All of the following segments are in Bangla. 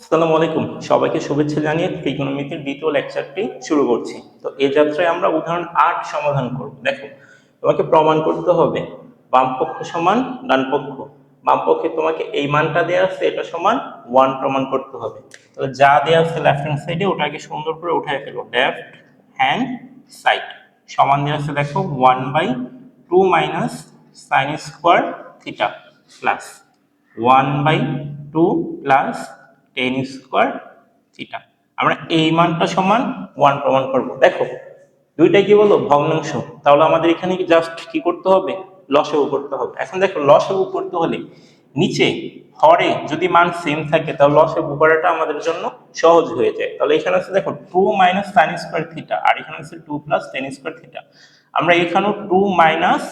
আসসালামু আলাইকুম, সবাইকে শুভেচ্ছা জানিয়ে ত্রিকোণমিতির দ্বিতীয় লেকচারটি শুরু করছি। তো এই যাত্রায় আমরা উদাহরণ 8 সমাধান করব। দেখো, তোমাকে প্রমাণ করতে হবে বাম পক্ষ সমান ডান পক্ষ। বাম পক্ষে তোমাকে এই মানটা দেওয়া আছে, এটা সমান 1 প্রমাণ করতে হবে। তাহলে যা দেওয়া আছে লেফট হ্যান্ড সাইডে ওটাকে সুন্দর করে উঠায় ফেলো। লেফট হ্যান্ড সাইড সমান দেওয়া আছে, দেখো 1/2 minus sine square theta plus 1/2 plus tan square theta. আমরা এই মানটা সমান 1 প্রমাণ করব। দেখো, দুইটাই কি বলো ভগ্নাংশ, তাহলে আমাদের এখানে কি জাস্ট কি করতে হবে, লসাগু করতে হবে। এখন দেখো, লসাগু করতে হলে নিচে হরে যদি মান সেম থাকে তাহলে লসাগু করাটা আমাদের জন্য সহজ হয়ে যায়। তাহলে এখানে আছে দেখো 2 মাইনাস সাইন স্কোয়ার থিটা, আর এখানে আছে 2 প্লাস টেন স্কোয়ার থিটা। আমরা এখানেও 2 মাইনাস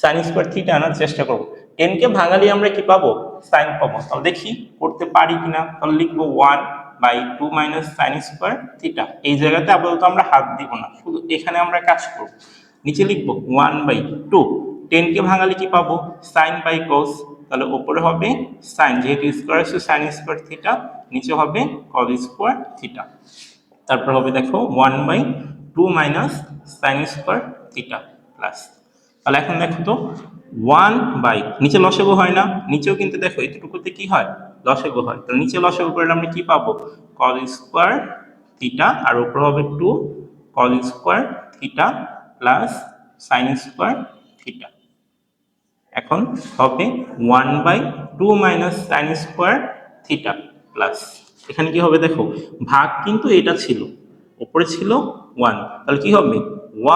সাইন স্কোয়ার থিটা আনার চেষ্টা করবো। 10 কে ভাঙালে আমরা কি পাবো, সাইন পাবো। তাহলে দেখি করতে পারি কিনা। তাহলে লিখবো 1/2 মাইনাস সাইন স্কোয়ার থিটা। এই জায়গাতে আপাতত আমরা হাত দিব না, শুধু এখানে আমরা কাজ করব। নিচে লিখবো 1/2, 10 কে ভাঙালে কি পাবো, সাইন বাই কস। তাহলে উপরে হবে সাইন, যেহেতু স্কোয়ার আছে সাইন স্কোয়ার থিটা, নিচে হবে কস স্কোয়ার থিটা। তারপর হবে দেখো 1/2 minus sine square theta plus. তাহলে এখন দেখো তো 1 বাই নিচে লসাগু হয় না, নিচেও কিন্তু দেখো এতটুকুতে কি হয়, লসাগু হয়। তাহলে নিচে লসাগু করলে আমরা কি পাবো, কস স্কোয়ার থিটা, আর উপর হবে 2 cos square theta plus sine square theta. এখন হবে 1/2 minus sine square theta plus, এখানে কি হবে দেখো, ভাগ কিন্তু এটা ছিল, উপরে ছিল 1, তাহলে কি হবে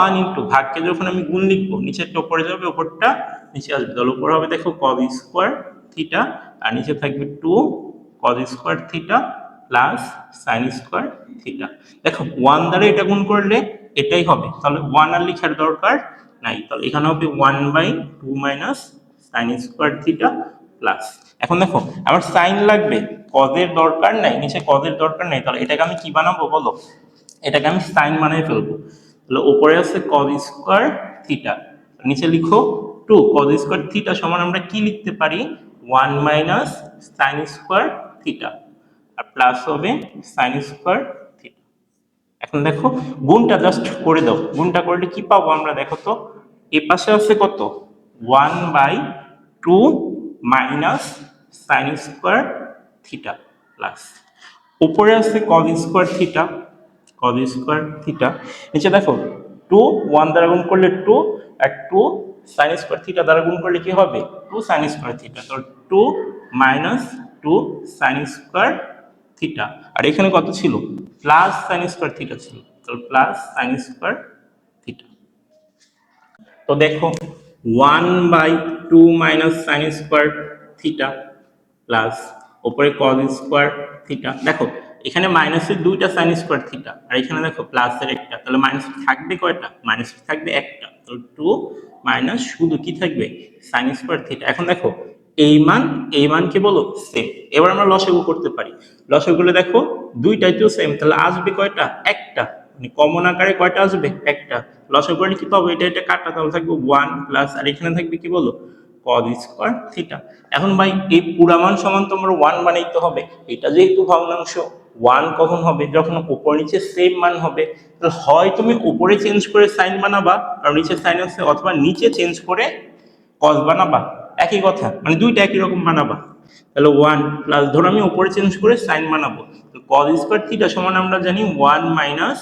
1 ইন্টু ভাগকে যখন আমি গুণ লিখবো নিচেরটা উপরে যাবে, উপরটা নিচে আসবে। তাহলে উপরে হবে দেখো কস স্কোয়ার থিটা, আর নিচে থাকবে 2 cos square theta plus sine square theta. দেখো 1 দ্বারা এটা গুণ করলে এটাই হবে, তাহলে 1 আর লেখার দরকার নাই। তাহলে এখানে হবে 1/2 minus sine square theta plus. এখন দেখো আমার সাইন লাগবে, কজের দরকার নাই, নিচে কজের দরকার নাই। তাহলে এটাকে আমি কি বানাবো বলো, এটাকে আমি সাইন বানিয়ে ফেলবো। তাহলে উপরে আছে কজ স্কোয়ার থিটা, নিচে লিখো 2 কজ স্কোয়ার থিটা সমান আমরা কি লিখতে পারি, 1 মাইনাস সাইন স্কোয়ার থিটা, আর প্লাস হবে সাইন স্কোয়ার থিটা। এখন দেখো গুণটা জাস্ট করে দাও, গুণটা করলে কি পাবো আমরা, দেখো তো এ পাশে আছে কত, 1/2 minus sine square theta plus উপরে আছে cos square theta, cos square theta. নিচে দেখো 2 1 দ্বারা গুণ করলে 2, আর 2 সাইন স্কোয়ার থিটা দ্বারা গুণ করলে কি হবে, 2 সাইন স্কোয়ার থিটা। তো 2 মাইনাস 2 সাইন স্কোয়ার থিটা, আর এখানে কত ছিল, প্লাস সাইন স্কোয়ার থিটা ছিল, তো প্লাস সাইন স্কোয়ার থিটা। তো দেখো 1/2 minus sine square theta plus উপরে কজ স্কোয়ার থিটা। দেখো এখানে মাইনাসের 2টা সাইন স্কোয়ার থিটা, আর এখানে দেখো প্লাসের একটা, তাহলে মাইনাস থাকবে কয়টা, মাইনাস থাকবে একটা। তো 2 মাইনাস শুধু কি থাকবে, সাইন স্কোয়ার থিটা। এখন দেখো এই মান কি বলো সেম। এবার আমরা লসাগু করতে পারি। লসাগু করলে দেখো দুইটাই তো সেম, তাহলে আসবে কয়টা, একটা, মানে কমন আকারে কয়টা আসবে, একটা। লসাগু করলে কি পাবো, এটা কাটা, তাহলে থাকবে 1 প্লাস, আর এখানে থাকবে কি বলো, কজ স্কোয়ার থিটা। এখন ভাই এই পুরা মান সমান তোমার 1 বানাইতে হবে। এটা যেহেতু ভগ্নাংশ, 1 কখন হবে, যখন উপর নিচে সেম মান হবে। তাহলে হয় তুমি উপরে চেঞ্জ করে সাইন বানাবা, কারণ নিচে সাইন আছে, অথবা নিচে চেঞ্জ করে কজ বানাবা, একই কথা, মানে দুইটা একই রকম বানাবা। তাহলে 1 প্লাস, ধরো আমি উপরে চেঞ্জ করে সাইন বানাবো, কজ স্কোয়ার থিটা সমান আমরা জানি 1 মাইনাস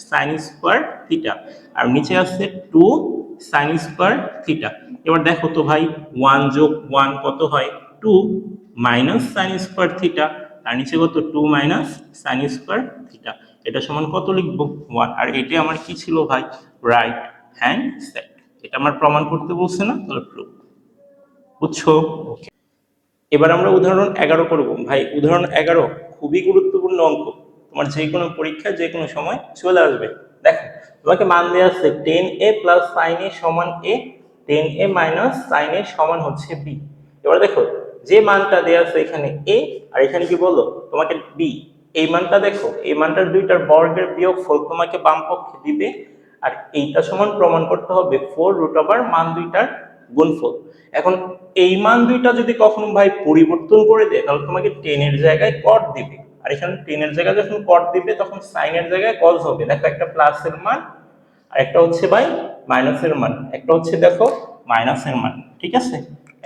সাইন স্কোয়ার থিটা, আর নিচে আসছে 2 সাইন স্কোয়ার থিটা। এবার দেখো তো ভাই 1 যোগ 1 কত হয়, 2 মাইনাস সাইন স্কোয়ার থিটা, আর নিচে কত 2 মাইনাস সাইন স্কোয়ার থিটা। এটা সমান কত লিখবো, 1। আর এটা আমার কি ছিল ভাই, রাইট হ্যান্ড সাইড। এটা আমার প্রমাণ করতে বলছে না, তাহলে প্রুফ, বুঝছো? ওকে, এবার আমরা উদাহরণ 11 করব। ভাই উদাহরণ 11 খুবই গুরুত্বপূর্ণ অঙ্ক, তোমার যে কোনো পরীক্ষায় যে কোনো সময় চলে আসবে। দেখো তোমাকে মান দেওয়া আছে 10a প্লাস সাইন a সমান a, 10a minus sine a সমান হচ্ছে b। এবার দেখো যে মানটা দেওয়া আছে এখানে a, আর এখানে কি বলো তোমাকে b, এই মানটা দেখো, এই মানটার দুইটার বর্গের বিয়োগফল তোমাকে বাম পক্ষে দিবে, আর এইটা সমান প্রমাণ করতে হবে 4 রুট ওভার মান দুইটার গুণফল। এখন এই মান দুইটা যদি কখনো ভাই পরিবর্তন করে দেয় তাহলে তোমাকে টেনের জায়গায় কট দিবে, আর এখানে টেনের জায়গায় যখন কট দিবে তখন সাইনের জায়গায় কজ হবে। দেখো একটা প্লাসের মান আর একটা হচ্ছে ভাই মাইনাসের মান, একটা হচ্ছে দেখো মাইনাসের মান, ঠিক আছে,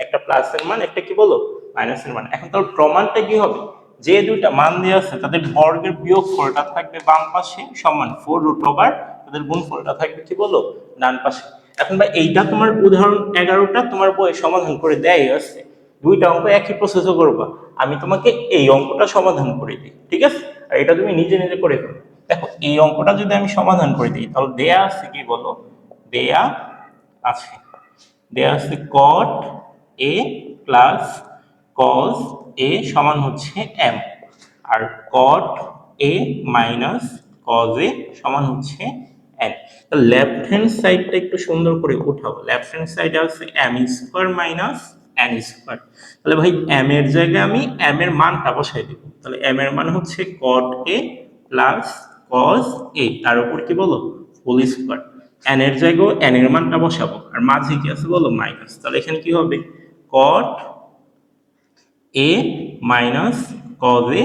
একটা প্লাসের মান একটা কি বলো মাইনাসের মান। এখন তাহলে প্রমাণটা কি হবে, যে দুইটা মান দেওয়া আছে তাদের বর্গের বিয়োগফলটা থাকবে বাম পাশে সমান 4√, তাদের গুণফলটা থাকবে কি বলো ডান পাশে। এখন ভাই এইটা তোমার উদাহরণ 11টা তোমার বইয়ে সমাধান করে দেয় আছে, দুইটা অঙ্ক একই প্রসেসে করবা, আমি তোমাকে এই অঙ্কটা সমাধান করে দিই, ঠিক আছে, আর এটা তুমি নিজে নিজে করে ফেলো। দেখো এই অঙ্কটা যদি আমি সমাধান করে দিই তাহলে দেয়া আছে কি বলো, দেয়া আছে দেয়া আছে cot a plus cos a সমান হচ্ছে m, আর cot a minus cos a সমান হচ্ছে n। লেফট হ্যান্ড সাইডটা একটু সুন্দর করে উঠাবো, লেফট হ্যান্ড সাইডে আছে m square minus n square. তাহলে ভাই m এর জায়গায় আমি m এর মানটা বসাই দেব, তাহলে m এর মান হচ্ছে cot a plus cos a, তার উপর কি বলো হোল স্কোয়ার, n এর জায়গায় n এর মানটা বসাবো, আর মাঝে কি আছে বলো মাইনাস, তাহলে এখানে কি হবে cot a minus cos a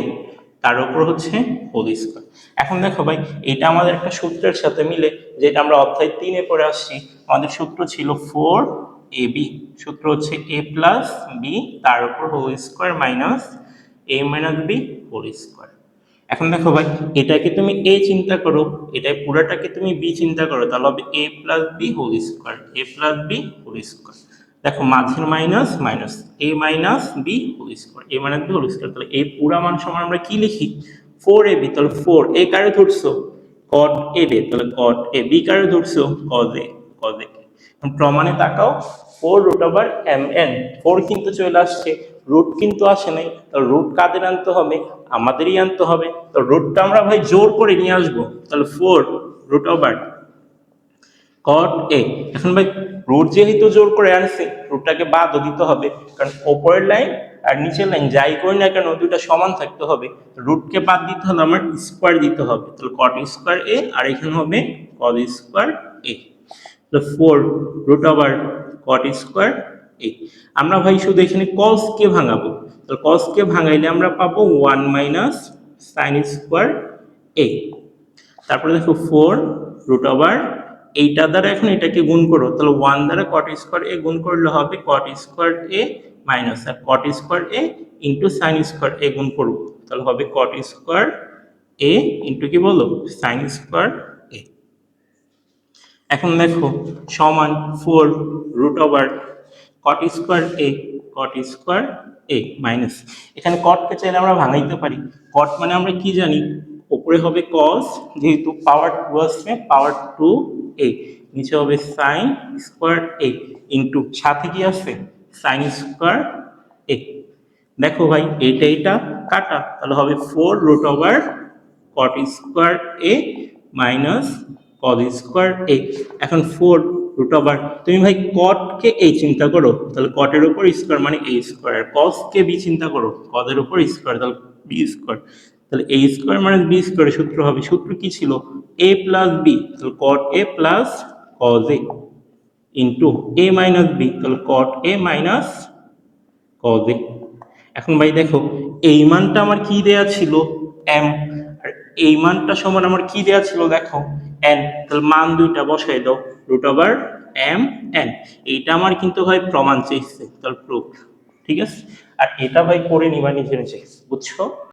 তার উপর হচ্ছে হোল স্কোয়ার। এখন দেখো ভাই এটা আমাদের একটা সূত্রের সাথে মিলে, যেটা আমরা অধ্যায় 3-এ পড়ে আসছি। আমাদের সূত্র ছিল 4ab, সূত্র হচ্ছে a প্লাস বি তার উপর whole square minus a minus B whole square. এখন দেখো ভাই এটাকে তুমি a চিন্তা করো, এটা পুরাটাকে তুমি b চিন্তা করো, তাহলে হবে a plus B whole square, a plus B whole square. দেখো মাঝের minus minus, a minus B whole square, a minus B whole square, তাহলে এই পুরা মান সমান আমরা কি লিখি 4ab, তাহলে 4a কারে ধরছো cot ab, তাহলে cot a, b কারে ধরছো cos a, cos a। প্রমাণে তাকাও 4√mn, 4 কিন্তু চলে আসছে, রুট কিন্তু আসে নাই, তাহলে রুট কাদের আনতে হবে আমাদেরই আনতে হবে, তো রুটটা আমরা ভাই জোর করে নিয়ে আসবো, তাহলে 4√cot a। এখন ভাই রুট যেহেতু জোর করে আনছে রুটটাকে বাদও দিতে হবে, কারণ উপরের লাইন আর নিচের লাইন যাই করি না কেন দুইটা সমান থাকতে হবে, রুটকে বাদ দিতে হলে আমার স্কোয়ার দিতে হবে, তাহলে cot স্কোয়ার a, আর এখানে হবে cos স্কোয়ার a, তো 4√cot স্কোয়ার a। আমরা ভাই শুধু এখানে cos কে ভাঙাবো, তো cos কে ভাঙাইলে আমরা পাবো 1 মাইনাস sin স্কোয়ার a। তারপরে দেখো 4√ এইটা দ্বারা এখন এটাকে গুণ করো, তাহলে 1 দ্বারা cot স্কোয়ার a গুণ করলে হবে cot স্কোয়ার a মাইনাস, আর cot square a into sin square a গুণ করবো, তাহলে হবে cot স্কোয়ার a ইন্টু কি বলো sin স্কোয়ার a। এখন দেখো সমান 4√cot square a, cot square a minus, এখানে cot কে চাইলে আমরা ভাঙাইতে পারি, cot মানে আমরা কি জানি উপরে হবে cos, যেহেতু পাওয়ার 2 আসছে পাওয়ার 2a, নিচে হবে sin স্কোয়ার a ইন্টু সাথে কি আছে sin স্কোয়ার a। দেখো ভাই এইটা কাটা, তাহলে হবে 4√cot square a minus cos square a। এখন 4√ তুমি ভাই cot কে a চিন্তা করো, তাহলে cot এর উপর স্কোয়ার মানে a square, cos K b চিন্তা করো cos এর উপর স্কোয়ার, তাহলে b স্কোয়ার, তাহলে a স্কোয়ার মানে b স্কোয়ার সূত্র হবে, সূত্র কি ছিল a প্লাস b, তাহলে cot a plus cos a into a minus b, তাহলে cot a minus cos a। এখন ভাই দেখো এই মানটা আমার কি দেয়া ছিল m, আর এই মানটা সমান আমার কি দেয়া ছিল দেখো n, তাহলে মান দুইটা বসাই দাও √m n, এইটা আমার কিন্তু ভাই প্রমাণ চেয়েছে, তাহলে প্রুফ, ঠিক আছে। আর এটা ভাই করে নিবা নিজে নিজে, বুঝছো।